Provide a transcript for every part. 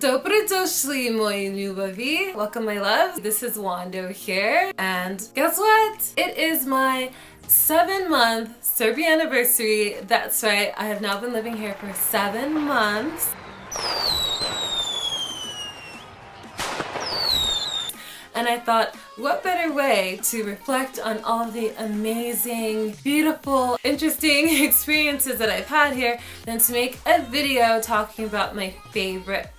Dobrodošli, moji ljubavi. Welcome, my loves. This is Nwando here, and guess what? It is my 7-month Serbia anniversary. That's right, I have now been living here for 7 months. And I thought, what better way to reflect on all of the amazing, beautiful, interesting experiences that I've had here than to make a video talking about my favorite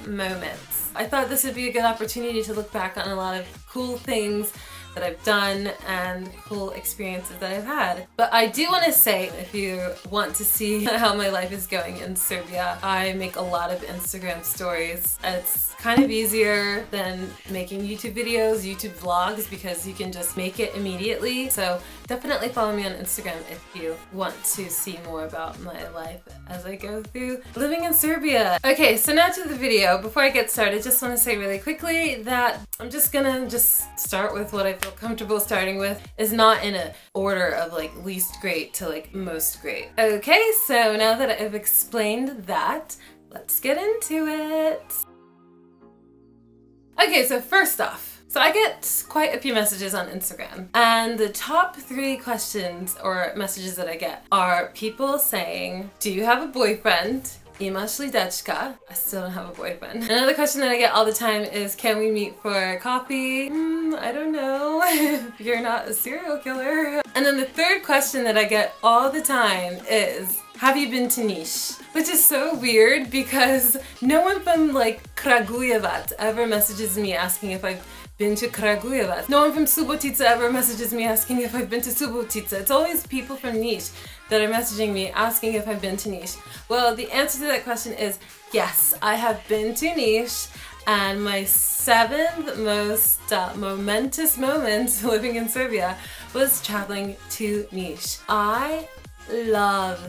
moments. I thought this would be a good opportunity to look back on a lot of cool things that I've done and cool experiences that I've had. But I do want to say, if you want to see how my life is going in Serbia, I make a lot of Instagram stories. It's kind of easier than making YouTube videos, YouTube vlogs, because you can just make it immediately. So definitely follow me on Instagram if you want to see more about my life as I go through living in Serbia. Okay, so now to the video. Before I get started, just want to say really quickly that I'm just gonna start with what I feel comfortable starting with. Is not in an order of like least great to like most great. Okay, so now that I've explained that, let's get into it. Okay, so first off, so I get quite a few messages on Instagram, and the top 3 questions or messages that I get are people saying, do you have a boyfriend? Imaš li dečka? I still don't have a boyfriend. Another question that I get all the time is, can we meet for coffee? I don't know if you're not a serial killer. And then the third question that I get all the time is, have you been to Niš? Which is so weird because no one from like Kragujevac ever messages me asking if I've been to Kragujevac. No one from Subotica ever messages me asking if I've been to Subotica. It's always people from Niš that are messaging me asking if I've been to Niš. Well, the answer to that question is yes, I have been to Niš, and my 7th most momentous moment living in Serbia was traveling to Niš. I love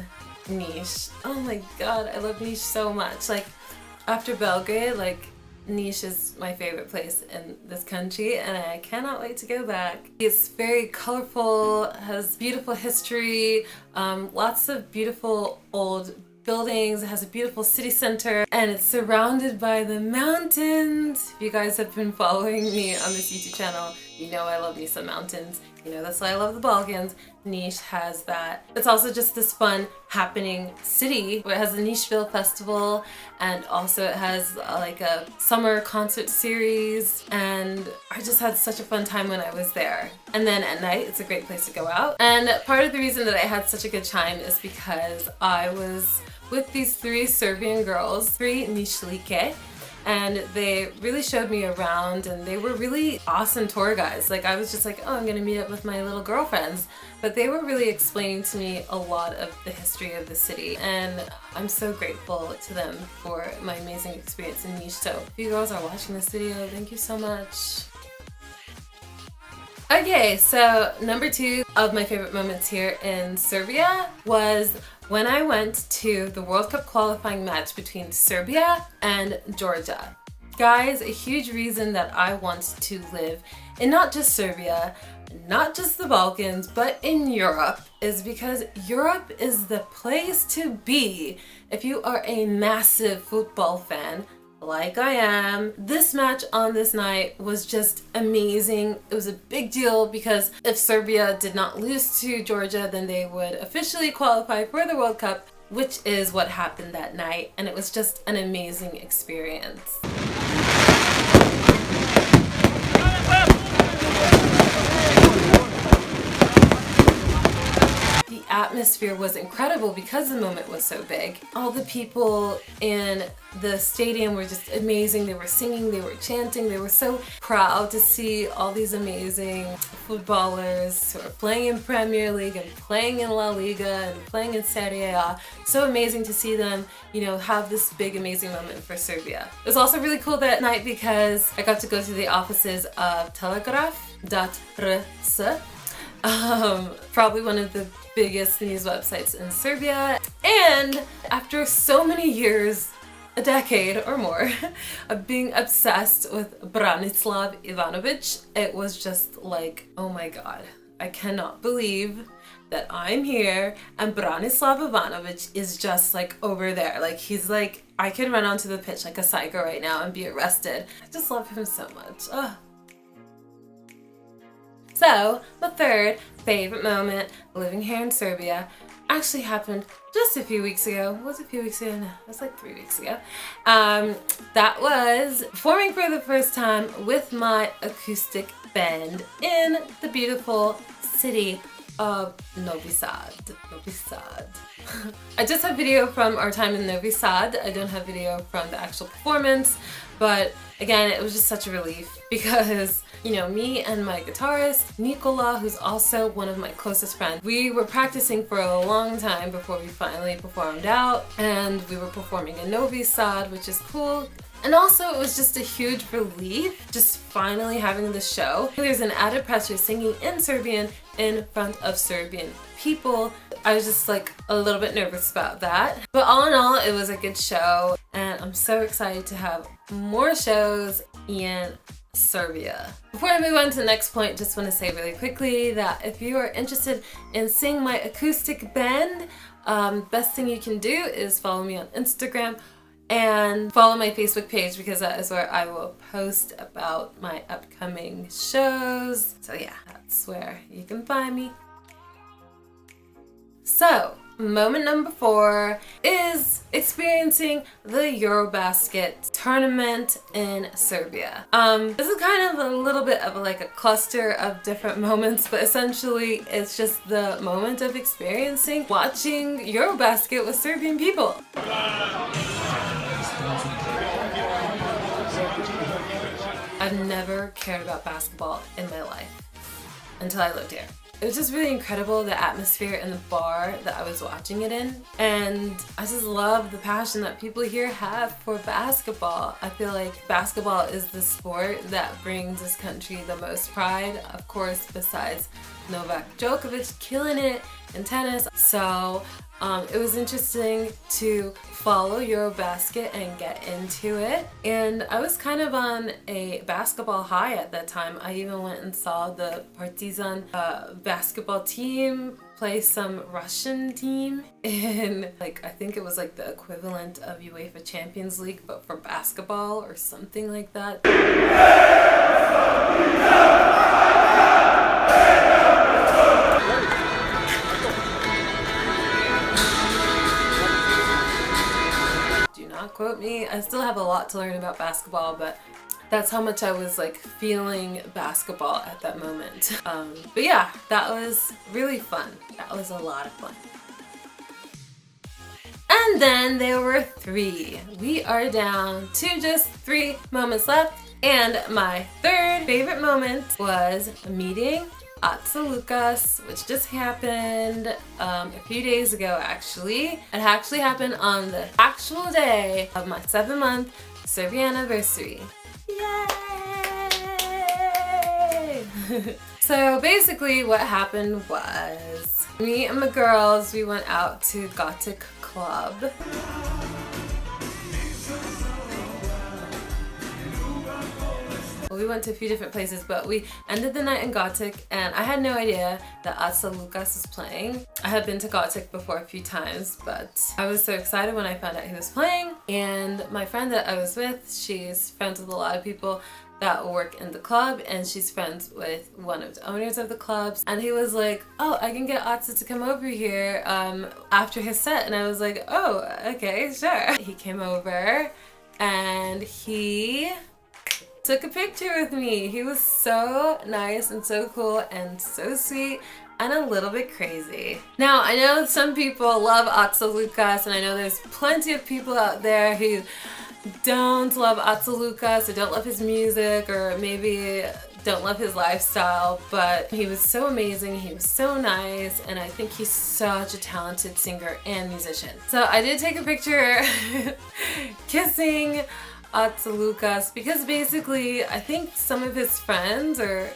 Niš. Oh my god, I love Niš so much. Like, after Belgrade, like, Niš is my favorite place in this country, and I cannot wait to go back. It's very colorful, has beautiful history, lots of beautiful old buildings. It has a beautiful city center, and it's surrounded by the mountains. If you guys have been following me on this YouTube channel, you know I love me some mountains. You know that's why I love the Balkans. Niš has that. It's also just this fun, happening city where it has the Nišville Festival, and also it has like a summer concert series, and I just had such a fun time when I was there. And then at night, it's a great place to go out. And part of the reason that I had such a good time is because I was with these 3 Serbian girls, 3 Nišlike, and they really showed me around, and they were really awesome tour guides. Like, I was just like, oh, I'm gonna meet up with my little girlfriends, but they were really explaining to me a lot of the history of the city, and I'm so grateful to them for my amazing experience in Niš. So if you girls are watching this video, thank you so much. Okay, so number 2 of my favorite moments here in Serbia was when I went to the World Cup qualifying match between Serbia and Georgia. Guys, a huge reason that I want to live in not just Serbia, not just the Balkans, but in Europe is because Europe is the place to be if you are a massive football fan like I am. This match on this night was just amazing. It was a big deal because if Serbia did not lose to Georgia, then they would officially qualify for the World Cup, which is what happened that night, and it was just an amazing experience. The atmosphere was incredible because the moment was so big. All the people in the stadium were just amazing. They were singing, they were chanting, they were so proud to see all these amazing footballers who are playing in Premier League and playing in La Liga and playing in Serie A. So amazing to see them, you know, have this big amazing moment for Serbia. It was also really cool that night because I got to go to the offices of Telegraph.rs, probably one of the biggest news websites in Serbia. And after so many years, a decade or more, of being obsessed with Branislav Ivanovic, it was just like, oh my god, I cannot believe that I'm here and Branislav Ivanovic is just like over there. Like he's like, I could run onto the pitch like a psycho right now and be arrested. I just love him so much. Ugh. So, the third favorite moment living here in Serbia actually happened just a few weeks ago. Was it a few weeks ago? No, it was like 3 weeks ago. That was performing for the first time with my acoustic band in the beautiful city of Novi Sad. Novi Sad. I just have video from our time in Novi Sad. I don't have video from the actual performance, but again, it was just such a relief because, you know, me and my guitarist, Nikola, who's also one of my closest friends, we were practicing for a long time before we finally performed out, and we were performing in Novi Sad, which is cool. And also, it was just a huge relief just finally having the show. There's an added pressure singing in Serbian in front of Serbian people. I was just like a little bit nervous about that. But all in all, it was a good show, and I'm so excited to have more shows in Serbia. Before I move on to the next point, just want to say really quickly that if you are interested in seeing my acoustic band, best thing you can do is follow me on Instagram and follow my Facebook page, because that is where I will post about my upcoming shows. So yeah, that's where you can find me. So, moment number 4 is experiencing the Eurobasket tournament in Serbia. This is kind of a little bit of like a cluster of different moments, but essentially it's just the moment of experiencing watching Eurobasket with Serbian people. I've never cared about basketball in my life until I lived here. It was just really incredible, the atmosphere in the bar that I was watching it in. And I just love the passion that people here have for basketball. I feel like basketball is the sport that brings this country the most pride, of course, besides Novak Djokovic killing it in tennis. So it was interesting to follow Eurobasket and get into it. And I was kind of on a basketball high at that time. I even went and saw the Partizan basketball team play some Russian team in, like, I think it was like the equivalent of UEFA Champions League, but for basketball or something like that. Quote me. I still have a lot to learn about basketball, but that's how much I was like feeling basketball at that moment. But yeah, that was really fun. That was a lot of fun. And then there were 3. We are down to just 3 moments left, and my third favorite moment was meeting Aca Lukas, which just happened a few days ago actually. It actually happened on the actual day of my 7-month Serbia anniversary. Yay! So basically what happened was, me and my girls, we went out to Acoustic club. We went to a few different places, but we ended the night in Acoustic, and I had no idea that Aca Lukas was playing. I had been to Acoustic before a few times, but I was so excited when I found out he was playing. And my friend that I was with, she's friends with a lot of people that work in the club, and she's friends with one of the owners of the clubs, and he was like, oh, I can get Aca to come over here after his set. And I was like, oh, okay, sure. He came over and he took a picture with me. He was so nice and so cool and so sweet and a little bit crazy. Now, I know some people love Aca Lukas, and I know there's plenty of people out there who don't love Aca Lukas or don't love his music, or maybe don't love his lifestyle, but he was so amazing, he was so nice, and I think he's such a talented singer and musician. So I did take a picture kissing Aca Lukas, because basically I think some of his friends, or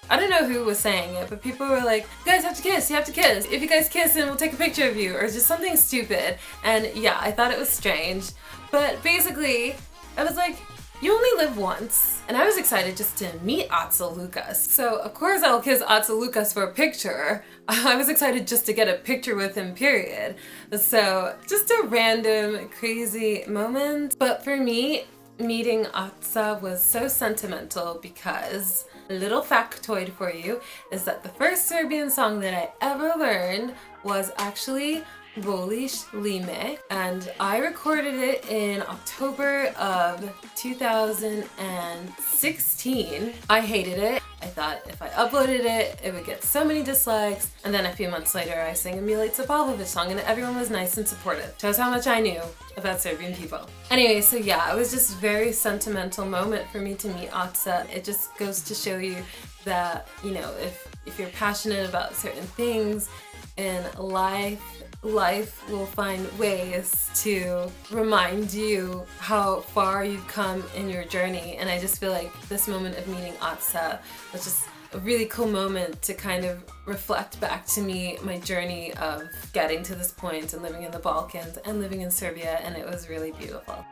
I don't know who was saying it, but people were like, you guys have to kiss, you have to kiss. If you guys kiss, then we'll take a picture of you, or just something stupid. And yeah, I thought it was strange. But basically, I was like, you only live once. And I was excited just to meet Aca Lukas. So of course I'll kiss Aca Lukas for a picture. I was excited just to get a picture with him, period. So just a random crazy moment. But for me, meeting Aca was so sentimental because a little factoid for you is that the first Serbian song that I ever learned was actually Voliš li me, and I recorded it in October of 2016. I hated it. I thought if I uploaded it, it would get so many dislikes, and then a few months later I sang a Milica Pavlović song and everyone was nice and supportive. Shows how much I knew about Serbian people. Anyway, so yeah, it was just a very sentimental moment for me to meet Aca. It just goes to show you that, you know, if you're passionate about certain things in life will find ways to remind you how far you've come in your journey. And I just feel like this moment of meeting Aca was just a really cool moment to kind of reflect back to me my journey of getting to this point and living in the Balkans and living in Serbia, and it was really beautiful.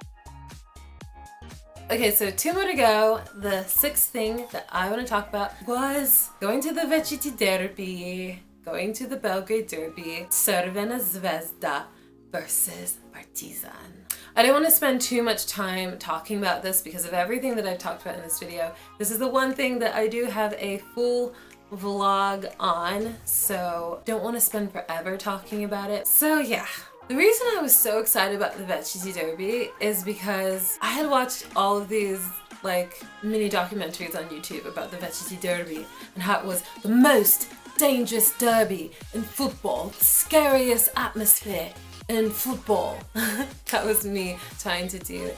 Okay, so 2 more to go. The 6th thing that I want to talk about was going to the Večiti Derby. Going to the Belgrade Derby, Crvena Zvezda versus Partizan. I don't want to spend too much time talking about this because of everything that I've talked about in this video. This is the one thing that I do have a full vlog on, so don't want to spend forever talking about it. So yeah. The reason I was so excited about the Večiti Derby is because I had watched all of these like mini documentaries on YouTube about the Večiti Derby and how it was the most dangerous derby in football, the scariest atmosphere in football. That was me trying to do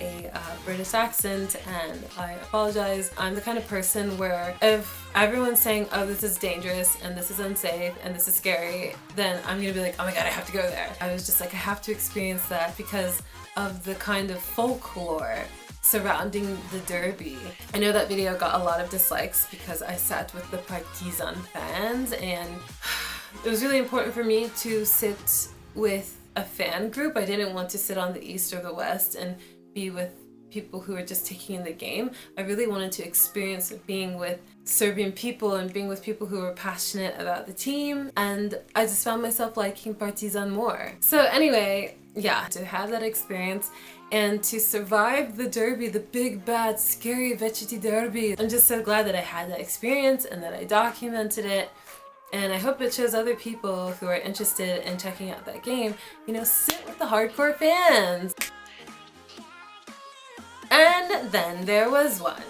a British accent, and I apologize. I'm the kind of person where if everyone's saying, oh, this is dangerous and this is unsafe and this is scary, then I'm gonna be like, oh my god, I have to go there. I was just like, I have to experience that because of the kind of folklore surrounding the derby. I know that video got a lot of dislikes because I sat with the Partizan fans, and it was really important for me to sit with a fan group. I didn't want to sit on the east or the west and be with people who were just taking in the game. I really wanted to experience being with Serbian people and being with people who were passionate about the team, and I just found myself liking Partizan more. So anyway, yeah, to have that experience and to survive the derby, the big, bad, scary Večiti Derby. I'm just so glad that I had that experience and that I documented it. And I hope it shows other people who are interested in checking out that game, you know, sit with the hardcore fans. And then there was one.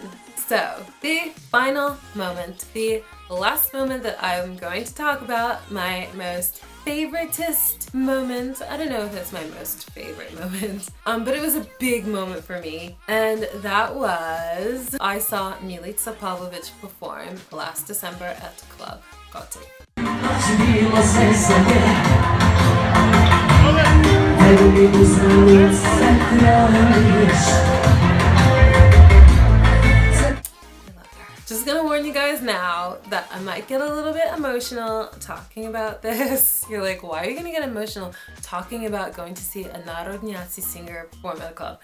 So, the final moment, the last moment that I'm going to talk about, my most favoritist moment. I don't know if it's my most favorite moment, but it was a big moment for me, and that was I saw Milica Pavlović perform last December at Club Acoustic. Just gonna warn you guys now that I might get a little bit emotional talking about this. You're like, why are you gonna get emotional talking about going to see a narodnjaci singer perform at a club?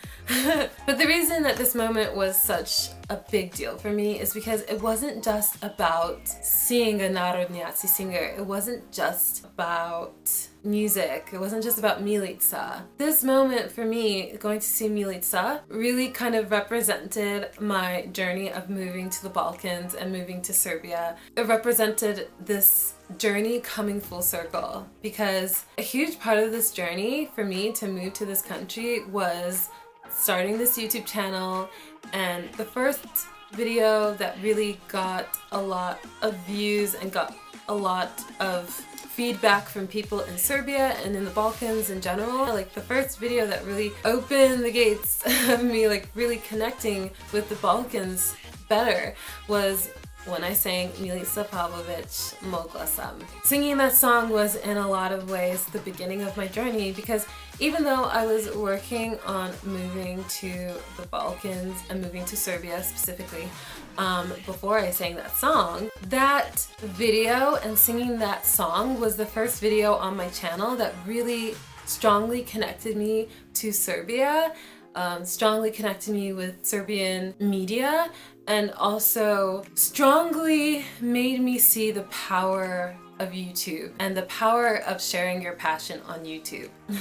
But the reason that this moment was such a big deal for me is because it wasn't just about seeing a narodnjaci singer. It wasn't just about music. It wasn't just about Milica. This moment for me, going to see Milica, really kind of represented my journey of moving to the Balkans and moving to Serbia. It represented this journey coming full circle, because a huge part of this journey for me to move to this country was starting this YouTube channel, and the first video that really got a lot of views and got a lot of feedback from people in Serbia and in the Balkans in general. Like the first video that really opened the gates of me like really connecting with the Balkans better was when I sang Milica Pavlović Mogla Sam. Singing that song was in a lot of ways the beginning of my journey, because even though I was working on moving to the Balkans and moving to Serbia specifically, before I sang that song, that video and singing that song was the first video on my channel that really strongly connected me to Serbia. strongly connected me with Serbian media, and also strongly made me see the power of YouTube and the power of sharing your passion on YouTube. I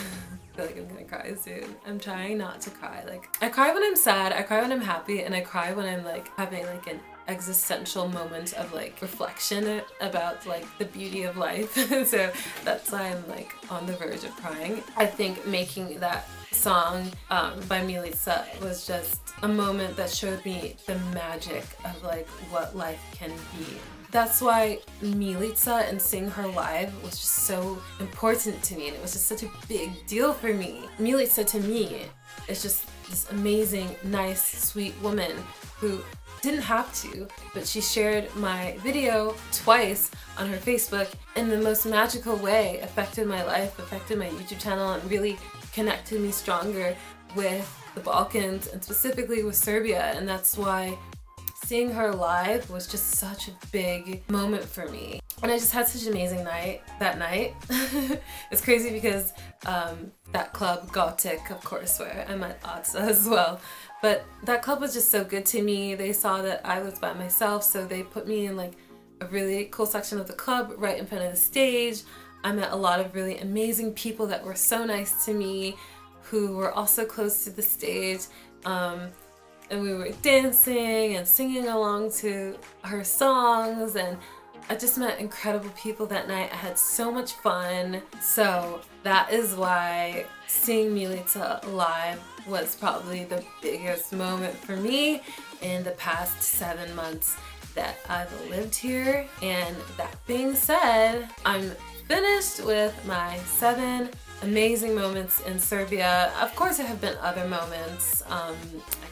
feel like I'm gonna cry soon. I'm trying not to cry. Like, I cry when I'm sad, I cry when I'm happy, and I cry when I'm like having like an existential moment of like reflection about like the beauty of life. So that's why I'm like on the verge of crying. I think making that song by Milica was just a moment that showed me the magic of like what life can be. That's why Milica and seeing her live was just so important to me, and it was just such a big deal for me. Milica to me is just this amazing, nice, sweet woman who didn't have to, but she shared my video twice on her Facebook in the most magical way, affected my life, affected my YouTube channel, and really connected me stronger with the Balkans and specifically with Serbia. And that's why seeing her live was just such a big moment for me. And I just had such an amazing night that night. It's crazy because that club, Gothic, of course, where I met Aca as well. But that club was just so good to me. They saw that I was by myself, so they put me in like a really cool section of the club right in front of the stage. I met a lot of really amazing people that were so nice to me, who were also close to the stage. And we were dancing and singing along to her songs, and I just met incredible people that night. I had so much fun. So that is why seeing Milica live was probably the biggest moment for me in the past 7 months that I've lived here. And that being said, I'm finished with my 7 amazing moments in Serbia. Of course, there have been other moments.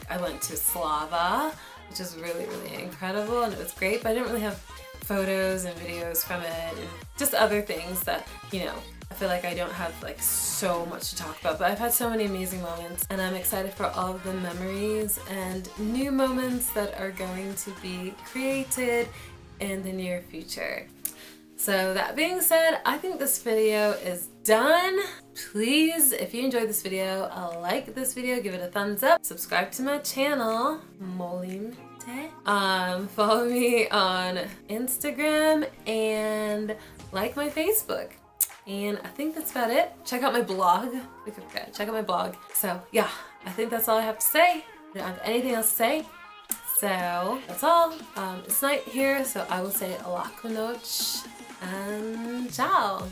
I went to Slava, which is really, really incredible, and it was great, but I didn't really have photos and videos from it, and just other things that, you know, I feel like I don't have like so much to talk about. But I've had so many amazing moments, and I'm excited for all of the memories and new moments that are going to be created in the near future. So that being said, I think this video is done. Please, if you enjoyed this video, like this video, give it a thumbs up, subscribe to my channel, molim te. Follow me on Instagram and like my Facebook. And I think that's about it. Check out my blog. Check out my blog. So yeah, I think that's all I have to say. I don't have anything else to say. So that's all. It's night here, so I will say laku noć and ciao.